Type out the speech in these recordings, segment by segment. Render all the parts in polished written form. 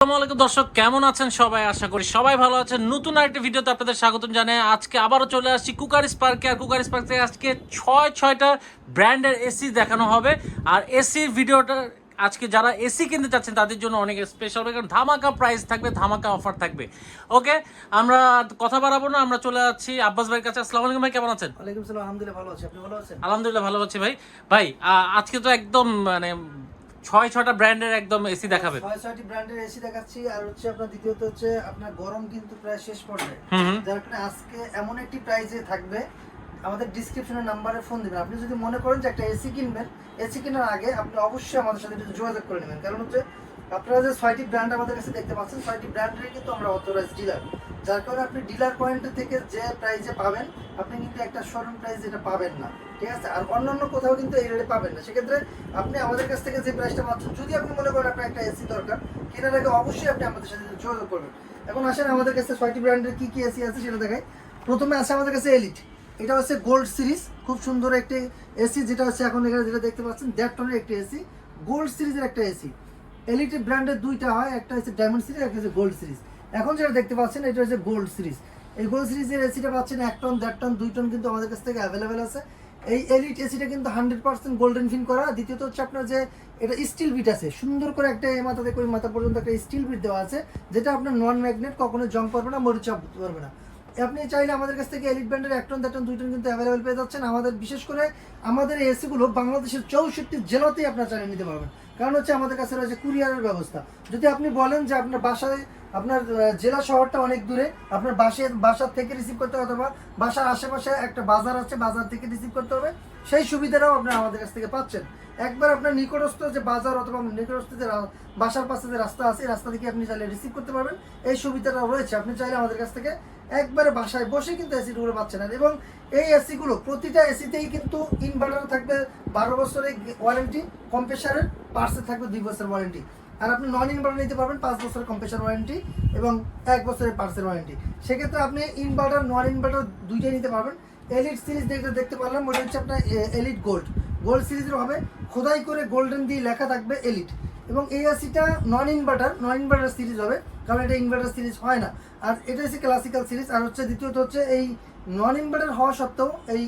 আসসালামু আলাইকুম দর্শক, কেমন আছেন সবাই? আশা করি সবাই ভালো আছেন। নতুন আরেকটি ভিডিওতে আপনাদের স্বাগতম জানাই। আজকে আবারও চলে আসছি কুকার স্পার্কে। আর কুকার স্পার্কে আজকে ছয়টা ব্র্যান্ডের এসি দেখানো হবে। আর এসির ভিডিওটা আজকে যারা এসি কিনতে চাচ্ছেন তাদের জন্য অনেক স্পেশাল হবে, কারণ ধামাকা প্রাইস থাকবে, ধামাকা অফার থাকবে। ওকে, আমরা কথা বাড়াবো না, আমরা চলে যাচ্ছি আব্বাস ভাইয়ের কাছে। আসসালামু আলাইকুম ভাই, কেমন আছেন? ওয়ালাইকুম সালাম, আলহামদুলিল্লাহ ভালো আছি। আপনি ভালো আছেন? আলহামদুলিল্লাহ ভালো আছি ভাই। ভাই আজকে তো একদম মানে ছয়টা ব্র্যান্ডের একদম এসি দেখাবে। 6-6টি ব্র্যান্ডের এসি দেখাচ্ছি। আর হচ্ছে আপনার দ্বিতীয়ত হচ্ছে আপনার গরম কিন্তু প্রায় শেষ পর্যায়ে, যার কারণে আজকে এমন একটি প্রাইসে থাকবে। আমাদের ডিসক্রিপশনের নাম্বারে ফোন দিবেন। আপনি যদি মনে করেন যে একটা এসি কিনবেন, এসি কেনার আগে আপনি অবশ্যই আমাদের সাথে একটু যোগাযোগ করে নেবেন। কারণ হচ্ছে আপনারা যে 6টি ব্র্যান্ড আমাদের কাছে দেখতে পাচ্ছেন, 6টি ব্র্যান্ডেরই কিন্তু আমরা অথরাইজড ডিলার, যার কারণে আপনি ডিলার পয়েন্ট থেকে যে প্রাইসে পাবেন আপনি কিন্তু একটা শোরুম প্রাইস এটা পাবেন না, ঠিক আছে? আর অন্যান্য কোথাও কিন্তু এই রেটে পাবেন না। সেক্ষেত্রে আপনি আমাদের কাছ থেকে যে প্রাইসটা পাচ্ছেন, যদি আপনি মনে করেন আপনার একটা এসি দরকার, কেনার আগে অবশ্যই আপনি আমাদের সাথে যোগাযোগ করবেন। এখন আসেন আমাদের কাছে 6টি ব্র্যান্ডের কী কী এসি আছে সেটা দেখাই। প্রথমে আছে আমাদের কাছে এলিট। এটা হচ্ছে গোল্ড সিরিজ, খুব সুন্দর একটি এসি, যেটা হচ্ছে এখন এখানে যেটা দেখতে পাচ্ছেন ডেটনের একটি এসি, গোল্ড সিরিজের একটা এসি। এলিট ব্র্যান্ডের দুইটা হয়, একটা হচ্ছে ডায়মন্ড সিরিজ, একটা হচ্ছে গোল্ড সিরিজ। এখন যেটা দেখতে পাচ্ছেন এটা হচ্ছে গোল্ড সিরিজ। এই গোল্ড সিরিজের এসিটা পাচ্ছেন 1 টন, 1.5 টন, 2 টন কিন্তু আমাদের কাছ থেকে অ্যাভেলেবেল আছে। এই এলিট এসিটা কিন্তু 100% গোল্ডেন ফিন করা। দ্বিতীয়ত হচ্ছে আপনার যে এটা স্টিল বিট আছে, সুন্দর করে একটা এই মাথা থেকে ওই মাথা পর্যন্ত একটা স্টিল বিট দেওয়া আছে, যেটা আপনার নন ম্যাগনেট, কখনো জং করবে না, মরিচাপ করবে না। আপনি চাইলে আমাদের কাছ থেকে এলিট ব্র্যান্ডের 1 টন, 1.5 টন, 2 টন কিন্তু অ্যাভেলেবেল পেয়ে যাচ্ছেন। আমাদের বিশেষ করে আমাদের এই এসিগুলো বাংলাদেশের 64 জেলাতেই আপনারা চালিয়ে নিতে পারবেন। কারণ হচ্ছে আমাদের কাছে রয়েছে কুরিয়ারের ব্যবস্থা। যদি আপনি বলেন যে আপনার বাসায়, আপনার জেলা শহরটা অনেক দূরে, আপনার বাসার থেকে রিসিভ করতে হবে, অথবা বাসার আশেপাশে একটা বাজার আছে, বাজার থেকে রিসিভ করতে হবে, সেই সুবিধাটাও আপনারা আমাদের কাছ থেকে পাচ্ছেন। একবার আপনার নিকটস্থ যে বাজার অথবা নিকটস্থ যে বাসার পাশে যে রাস্তা আছে, এই রাস্তা থেকে আপনি চাইলে রিসিভ করতে পারবেন। এই সুবিধাটাও রয়েছে। আপনি চাইলে আমাদের কাছ থেকে একবারে বাসায় বসে কিন্তু এসিগুলো পাচ্ছেন। এবং এই এসিগুলো প্রতিটা এসিতেই কিন্তু ইনভার্টার থাকবে 12 বছরের ওয়ারেন্টি, কম্প্রেসারের পার্সে থাকবে 2 বছরের ওয়ারেন্টি। আর আপনি নন ইনভার্টার নিতে পারবেন 5 বছরের কম্প্রেসার ওয়ারেন্টি এবং 1 বছরের পার্সের ওয়ারেন্টি। সেক্ষেত্রে আপনি ইনভার্টার, নন ইনভার্টার দুইটাই নিতে পারবেন। এলিট সিরিজ দেখতে পারলাম, ওটা হচ্ছে আপনার এলিট গোল্ড। গোল্ড সিরিজের হবে খোদাই করে গোল্ডেন দিয়ে লেখা থাকবে এলিট। এবং এই এসিটা নন ইনভার্টার সিরিজ হবে, কারণ এটা ইনভার্টার সিরিজ হয় না। আর এটা হচ্ছে ক্লাসিক্যাল সিরিজ। আর হচ্ছে দ্বিতীয়ত হচ্ছে এই নন ইনভার্টার হওয়া সত্ত্বেও এই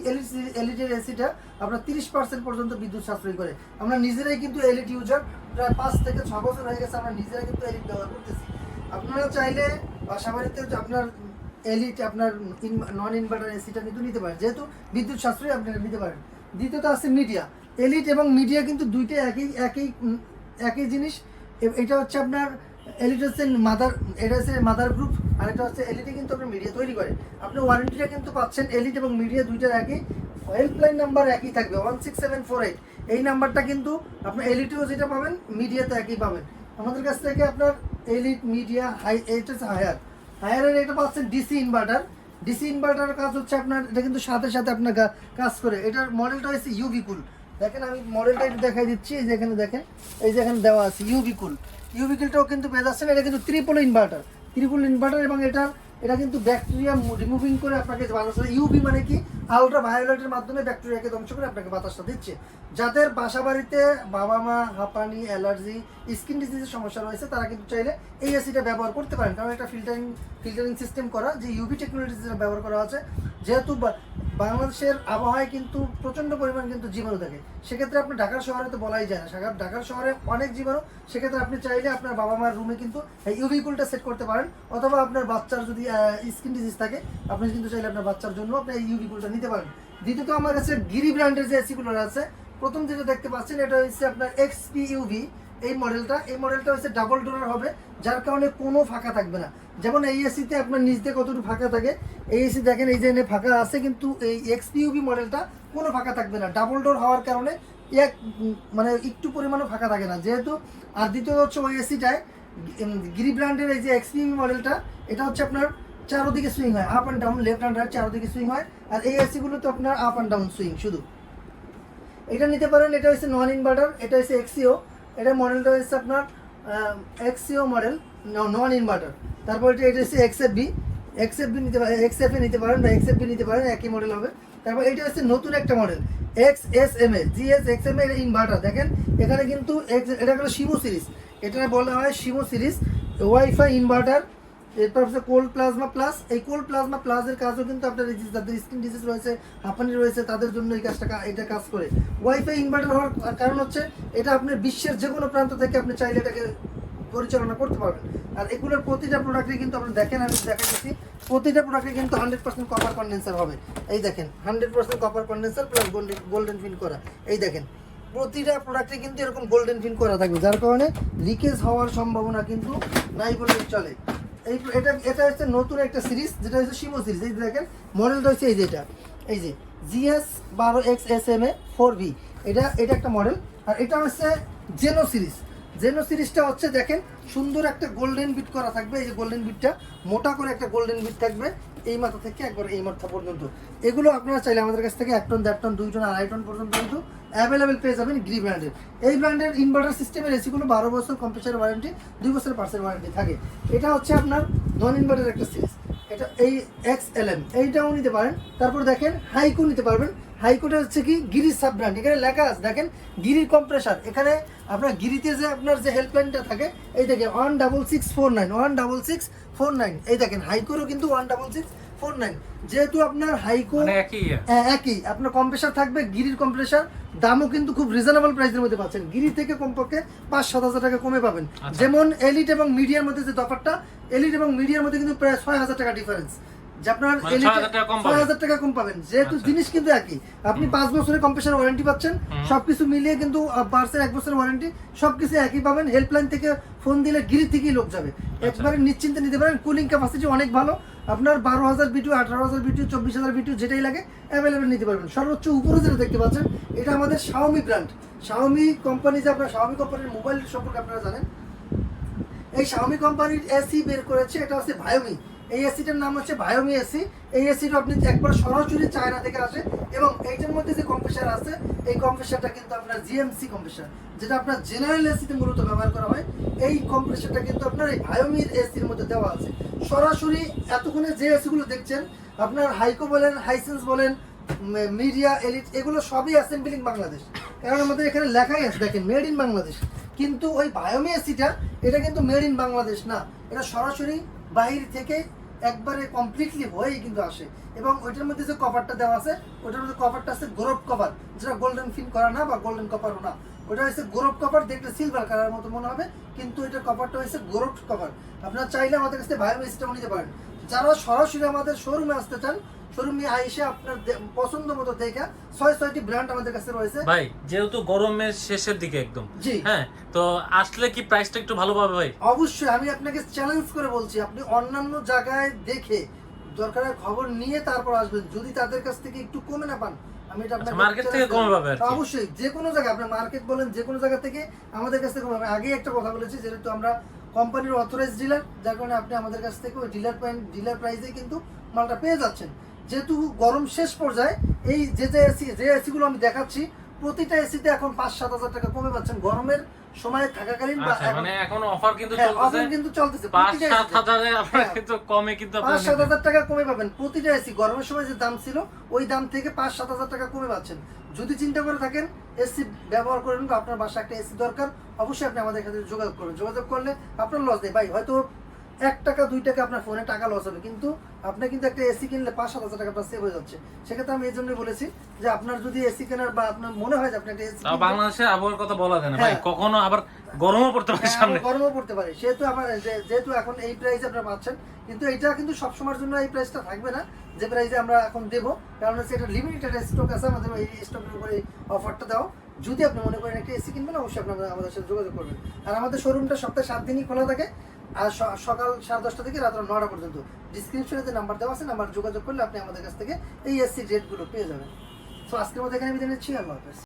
এলিটের এসিটা আপনার 30% পর্যন্ত বিদ্যুৎ সাশ্রয় করে। আমরা নিজেরাই কিন্তু এলিট ইউজার, প্রায় 5 থেকে 6 বছর হয়ে গেছে আমরা নিজেরাই কিন্তু এলিট ব্যবহার করতেছি। আপনারা চাইলে বাসা বাড়িতে আপনার এলিট, আপনার নন ইনভার্টার এসিটা কিন্তু নিতে পারেন, যেহেতু বিদ্যুৎ সাশ্রয় আপনারা নিতে পারেন। দ্বিতীয়ত আছে মিডিয়া। এলিট এবং মিডিয়া কিন্তু দুইটাই একই জিনিস। এটা হচ্ছে আপনার এলিট হচ্ছে এটা হচ্ছে মাদার গ্রুপ, আর এটা হচ্ছে এলিটে কিন্তু আপনার মিডিয়া তৈরি করে। আপনি ওয়ারেন্টিটা কিন্তু পাচ্ছেন এলিট এবং মিডিয়া দুইটার একই। হেল্পলাইন নাম্বার একই থাকবে 16748। এই নাম্বারটা কিন্তু আপনার এলিটেও যেটা পাবেন, মিডিয়াতে একই পাবেন। আমাদের কাছ থেকে আপনার এলিট, মিডিয়া, এটা হচ্ছে হায়ারের এটা পাচ্ছেন ডিসি ইনভার্টার। ডিসি ইনভার্টারের কাজ হচ্ছে আপনার, এটা কিন্তু সাথে সাথে আপনার কাজ করে। এটার মডেলটা হচ্ছে ইউভি কুল। দেখেন আমি মডেলটা একটু দেখাই দিচ্ছি। এই যে এখানে দেখেন, এই যে এখানে দেওয়া আছে ইউভি কুল। ইউভি কুলটাও কিন্তু পেয়ে যাচ্ছেন। এটা কিন্তু ট্রিপল ইনভার্টার এবং এটা কিন্তু ব্যাকটেরিয়া রিমুভিং করে আপনাকে বাতাস। ইউভি মানে কি? আলট্রা ভায়োলেটের মাধ্যমে ব্যাকটেরিয়াকে ধ্বংস করে আপনাকে বাতাসটা দিচ্ছে। যাদের বাসা বাড়িতে বাবা মা হাঁপানি, অ্যালার্জি, স্কিন ডিজিজের সমস্যা রয়েছে, তারা কিন্তু চাইলে এই এসিটা ব্যবহার করতে পারেন। কারণ এটা ফিল্টারিং সিস্টেম করা, যে ইউভি টেকনোলজি ব্যবহার করা আছে। যেহেতু বাংলাদেশের আবহাওয়ায় কিন্তু প্রচণ্ড পরিমাণ কিন্তু জীবাণু থাকে, সেক্ষেত্রে আপনি ঢাকার শহরে তো বলাই যায় না, ঢাকার শহরে অনেক জীবাণু। সেক্ষেত্রে আপনি চাইলে আপনার বাবা মার রুমে কিন্তু এই ইউভি কুলটা সেট করতে পারেন, অথবা আপনার বাচ্চার যদি স্কিন ডিজিজ থাকে, আপনি কিন্তু চাইলে আপনার বাচ্চার জন্য আপনি এই ইউভি কুলটা নিতে পারেন। দ্বিতীয়ত আমার কাছে গিরি ব্র্যান্ডের যে এসিগুলো আছে, প্রথম যেটা দেখতে পাচ্ছেন এটা হচ্ছে আপনার এক্সপি ইউভি। এই মডেলটা হচ্ছে ডাবল ডোরের হবে, যার কারণে কোনো ফাঁকা থাকবে না। যেমন এই এসিতে আপনার নিচ দিয়ে কতটুকু ফাঁকা থাকে, এই এসি দেখেন এই যে ফাঁকা আছে, কিন্তু এই এক্সপিইউভি মডেলটা কোনো ফাঁকা থাকবে না। ডাবল ডোর হওয়ার কারণে মানে একটু পরিমাণও ফাঁকা থাকে না যেহেতু। আর দ্বিতীয় হচ্ছে ওই এসিটায় গিরি ব্র্যান্ডের এই যে এক্সপিইউভি মডেলটা, এটা হচ্ছে আপনার চারোদিকে সুইং হয়, up and down, left and right চারোদিকে সুইং হয়। আর এই এসিগুলো তো আপনার আপ অ্যান্ড ডাউন সুইং শুধু। এটা নিতে পারেন। এটা হচ্ছে নন ইনভার্টার, এটা হচ্ছে এক্সিও। এটা মডেলটা হচ্ছে আপনার এক্সিও মডেল, নন ইনভার্টার। তারপর এটা হচ্ছে এক্সএফবি নিতে পারেন, এক্সএফএ নিতে পারেন বা এক্সএফবি নিতে পারেন, একই মডেল হবে। তারপর এটা হচ্ছে নতুন একটা মডেল XSMA, GSXMA, এটা ইনভার্টার। দেখেন এখানে কিন্তু এটা হলো শিমু সিরিজ, এটা বলা হয় শিমু সিরিজ। ওয়াইফাই ইনভার্টার, এরপর হচ্ছে কোল্ড প্লাজমা প্লাস। এই কোল্ড প্লাজমা প্লাসের কাজও কিন্তু আপনার যাদের স্কিন ডিজিজ রয়েছে, হাঁপানি রয়েছে, তাদের জন্য এই কাজটা এটা কাজ করে। ওয়াইফাই ইনভার্টার হওয়ার কারণ হচ্ছে এটা আপনার বিশ্বের যে কোনো প্রান্ত থেকে আপনি চাইলে এটাকে পরিচালনা করতে পারবেন। আর এগুলোর প্রতিটা প্রোডাক্টে কিন্তু আপনি দেখেন, আমি দেখাচ্ছি, প্রতিটা প্রোডাক্টে কিন্তু 100% কপার কন্ডেন্সার হবে। এই দেখেন 100% কপার কন্ডেন্সার প্লাস গোল্ডেন ফিন করা। এই দেখেন প্রতিটা প্রোডাক্টে কিন্তু এরকম গোল্ডেন ফিন করা থাকবে, যার কারণে লিকেজ হওয়ার সম্ভাবনা কিন্তু নাই বললেই চলে। এটা হচ্ছে নতুন একটা সিরিজ, যেটা হচ্ছে শিমো সিরিজ। এই দেখেন মডেলটা হচ্ছে এই যে এই যে GS12XSMA 4V, এটা একটা মডেল। আর এটা হচ্ছে জেনো সিরিজ। জেনো সিরিজটা হচ্ছে দেখেন সুন্দর একটা গোল্ডেন বিট করা থাকবে। এই যে গোল্ডেন বিটটা মোটা করে একটা গোল্ডেন বিট থাকবে এই মাথা থেকে একবার এই মাথা পর্যন্ত। এগুলো আপনারা চাইলে আমাদের কাছ থেকে 1 টন, 1.5 টন, 2 টন, 2.5 টন পর্যন্ত কিন্তু অ্যাভেলেবেল পেয়ে যাবেন গ্রি ব্র্যান্ডের। এই ব্র্যান্ডের ইনভার্টার সিস্টেমের এসিগুলো 12 বছর কম্প্রেসার ওয়ারেন্টি, 2 বছর পার্সেল ওয়ারেন্টি থাকে। এটা হচ্ছে আপনার নন ইনভার্টার একটা সিরিজ। এটা এই XLM এইটাও নিতে পারেন। তারপর দেখেন হাইকো নিতে পারবেন। হাইকোটা হচ্ছে কি গিরির সাব ব্র্যান্ড। এখানে লেখা আছে দেখেন গিরির কম্প্রেসার। এখানে আপনার গিরিতে যে আপনার যে হেল্পলাইনটা থাকে এই দেখেন 16649 16649। এই দেখেন হাইকোরও কিন্তু 16649। যেহেতু আপনার হাইকো একই আপনার কম্প্রেসার থাকবে, গিরির কম্প্রেসার দামও কিন্তু খুব রিজনেবল প্রাইসের মধ্যে পাচ্ছেন। গিরি থেকে কমপক্ষে 5-7 হাজার টাকা কমে পাবেন। যেমন এলিট এবং মিডিয়ার মধ্যে যে তফাৎটা, এলিট এবং মিডিয়ার মধ্যে কিন্তু প্রায় 6,000 টাকা ডিফারেন্স, যে আপনার 6,000 টাকা কম পাবেন। যেহেতু জিনিস কিন্তু একই, আপনি 5 বছরের কম্প্রেসার ওয়ারেন্টি পাচ্ছেন, সবকিছু মিলিয়ে কিন্তু বার্সের 1 বছরের ওয়ারেন্টি, সবকিছু একই পাবেন। হেল্পলাইন থেকে ফোন দিলে গিরি থেকেই লোক যাবে, একবারে নিশ্চিন্তে নিতে পারেন। কুলিং ক্যাপাসিটি অনেক ভালো, আপনার 12,000 বিটু, 18,000 বিটু, 24,000 বিটু যেটাই লাগে অ্যাভেলেবেল নিতে পারবেন। সর্বোচ্চ উপরে যেটা দেখতে পাচ্ছেন এটা আমাদের শাওমি ব্র্যান্ড। শাওমি কোম্পানি, যে আপনার শাওমি কোম্পানির মোবাইল সম্পর্কে আপনারা জানেন, এই শাওমি কোম্পানির এসি বের করেছে, এটা হচ্ছে ভায়োমি। এই এসিটার নাম হচ্ছে ভায়োমি এসি। এই এসিটা আপনি একবার সরাসরি চায়না থেকে আসে, এবং এইটার মধ্যে যে কম্প্রেসার আছে এই কম্প্রেসারটা কিন্তু আপনার জিএমসি কম্প্রেসার, যেটা আপনার জেনারেল এসিতে মূলত ব্যবহার করা হয়। এই কম্প্রেসারটা কিন্তু আপনার এই ভায়োমির এসির মধ্যে দেওয়া আছে। সরাসরি এতক্ষণে যে এসিগুলো দেখছেন, আপনার হাইকো বলেন, হাইসেন্স বলেন, মিডিয়া, এলিট, এগুলো সবই অ্যাসেম্বলিং বাংলাদেশ। কারণ আমাদের এখানে লেখাই আছে দেখেন মেড ইন বাংলাদেশ। কিন্তু ওই ভায়োমি এসিটা এটা কিন্তু মেড ইন বাংলাদেশ না, এটা সরাসরি বাইরে থেকে একবারে কমপ্লিটলি হয়েই কিন্তু আসে। এবং ওইটার মধ্যে যে কভারটা দেওয়া আছে, ওইটার মধ্যে কভারটা আছে গোরব কভার, যেটা গোল্ডেন ফিন করা না বা গোল্ডেন কভারও না, ওটা হচ্ছে গোরব কভার। দেখতে সিলভার কালার মতো মনে হবে, কিন্তু এটার কভারটা হচ্ছে গোরব কভার। আপনারা চাইলে আমাদের কাছে ভায়োমি এসিটাও নিতে পারেন। যারা সরাসরি আমাদের শোরুমে আসতে চান, শোরুমে আইসে আপনার পছন্দ মতো দেখা 6-6টি ব্র্যান্ড আমাদের কাছে রয়েছে। ভাই যেহেতু গরমের শেষের দিকে একদম, হ্যাঁ, তো আসলে কি প্রাইসটা একটু ভালো পাবে ভাই? অবশ্যই, আমি আপনাকে চ্যালেঞ্জ করে বলছি, আপনি অন্যান্য জায়গায় দেখে দরকারের খবর নিয়ে তারপর আসবেন। যদি তাদের কাছ থেকে একটু কমে না পান, আমি এটা আপনাকে মার্কেট থেকে কমে পাবে। অবশ্যই যে কোনো জায়গা, আপনি মার্কেট বলেন, যে কোনো জায়গা থেকে আমাদের কাছ থেকে কমে পাবে। আগে একটা কথা বলেছি, যেহেতু আমরা কোম্পানির অথরাইজড ডিলার, যার কারণে আপনি আমাদের কাছ থেকে ওই ডিলার প্রাইসে কিন্তু মালটা পেয়ে যাচ্ছেন। যেহেতু গরম শেষ পর্যায়ে, এই যে এসিগুলো আমি দেখাচ্ছি, প্রতিটা এসিতে এখন 5-7 হাজার টাকা কমে পাচ্ছেন গরমের সময় থাকাকালীন। মানে এখন অফার কিন্তু চলতেছে 5-7 হাজারে আপনারা কিন্তু কমে, কিন্তু 5-7 হাজার টাকা কমে পাবেন প্রতিটা এসি। গরমের সময় যে দাম ছিল ওই দাম থেকে 5-7 হাজার টাকা কমে পাচ্ছেন। যদি চিন্তা করে থাকেন এসি ব্যবহার করেন বা আপনার বাসায় একটা এসি দরকার, অবশ্যই আপনি আমাদের সাথে যোগাযোগ করবেন। যোগাযোগ করলে আপনার লস নেই ভাই, হয়তো 1 টাকা 2 টাকা আপনার ফোনে টাকা লস হবে, কিন্তু আপনি কিন্তু একটা এসি কিনলে 5-7 হাজার টাকা আপনার সেভ হয়ে যাচ্ছে। সেক্ষেত্রে আমি এই জন্যই বলেছি যে আপনার যদি এসি কেনার বা আপনার মনে হয় যে আপনি একটা এসি, বাংলাদেশের আবহাওয়ার কথা বলা যায় না ভাই, কখনো আবার গরমও পড়তে পারে, সামনে গরমও পড়তে পারে। যেহেতু এখন এই প্রাইসে আপনারা পাচ্ছেন, কিন্তু এটা কিন্তু সবসময়ের জন্য এই প্রাইসটা থাকবে না যে প্রাইসে আমরা এখন দেবো। কারণ হচ্ছে এটা লিমিটেড স্টক আছে, আমাদের এই স্টকের উপরে অফারটা দাও। যদি আপনি মনে করেন একটা এসি কিনবেন, অবশ্যই আপনারা আমাদের সাথে যোগাযোগ করবেন। আর আমাদের শোরুমটা সপ্তাহে 7 দিনই খোলা থাকে, আর সকাল 10:30 থেকে রাত 9টা পর্যন্ত। ডিসক্রিপশনে যে নাম্বার দেওয়া আছে, নাম্বার যোগাযোগ করলে আপনি আমাদের কাছ থেকে এই এসি রেটগুলো পেয়ে যাবেন। তো আজকের মতো এখানে বিদায় নিচ্ছি, আল্লাহ হাফেজ।